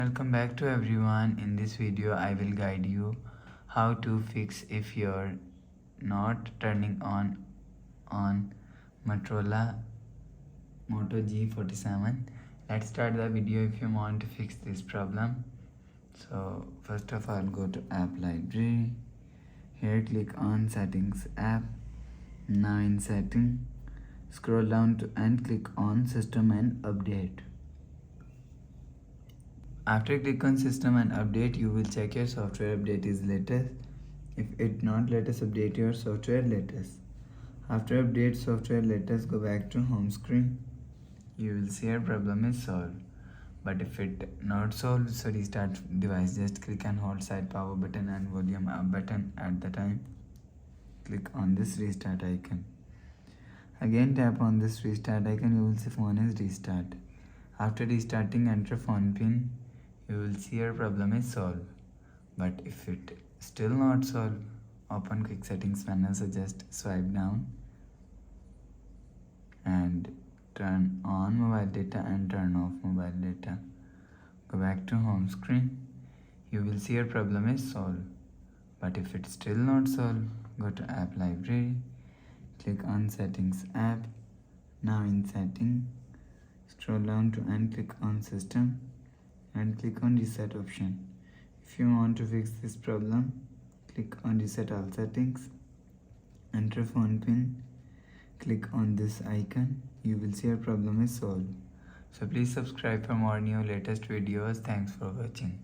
Welcome back to everyone. In this video I will guide you how to fix if you're not turning on Motorola Moto G47. Let's start the video if you want to fix this problem. So first of all, go to app library. Here click on settings app. Now in setting, scroll down to and click on system and update. After click on system and update, you will check your software update is latest. If it not latest, update your software latest. After update software latest, go back to home screen. You will see your problem is solved. But if it not solved, so restart device. Just click and hold side power button and volume up button at the time. Click on this restart icon. Again tap on this restart icon, you will see phone is restart. After restarting, enter phone pin. You will see your problem is solved. But if it still not solved, open quick settings panel. So just swipe down and turn on mobile data and turn off mobile data. Go back to home screen. You will see your problem is solved. But if it's still not solved, go to app library. Click on settings app. Now in setting, scroll down to and click on system and click on reset option. If you want to fix this problem, click on reset all settings, enter phone pin, click on this icon. You will see your problem is solved. So please subscribe for more new latest videos. Thanks for watching.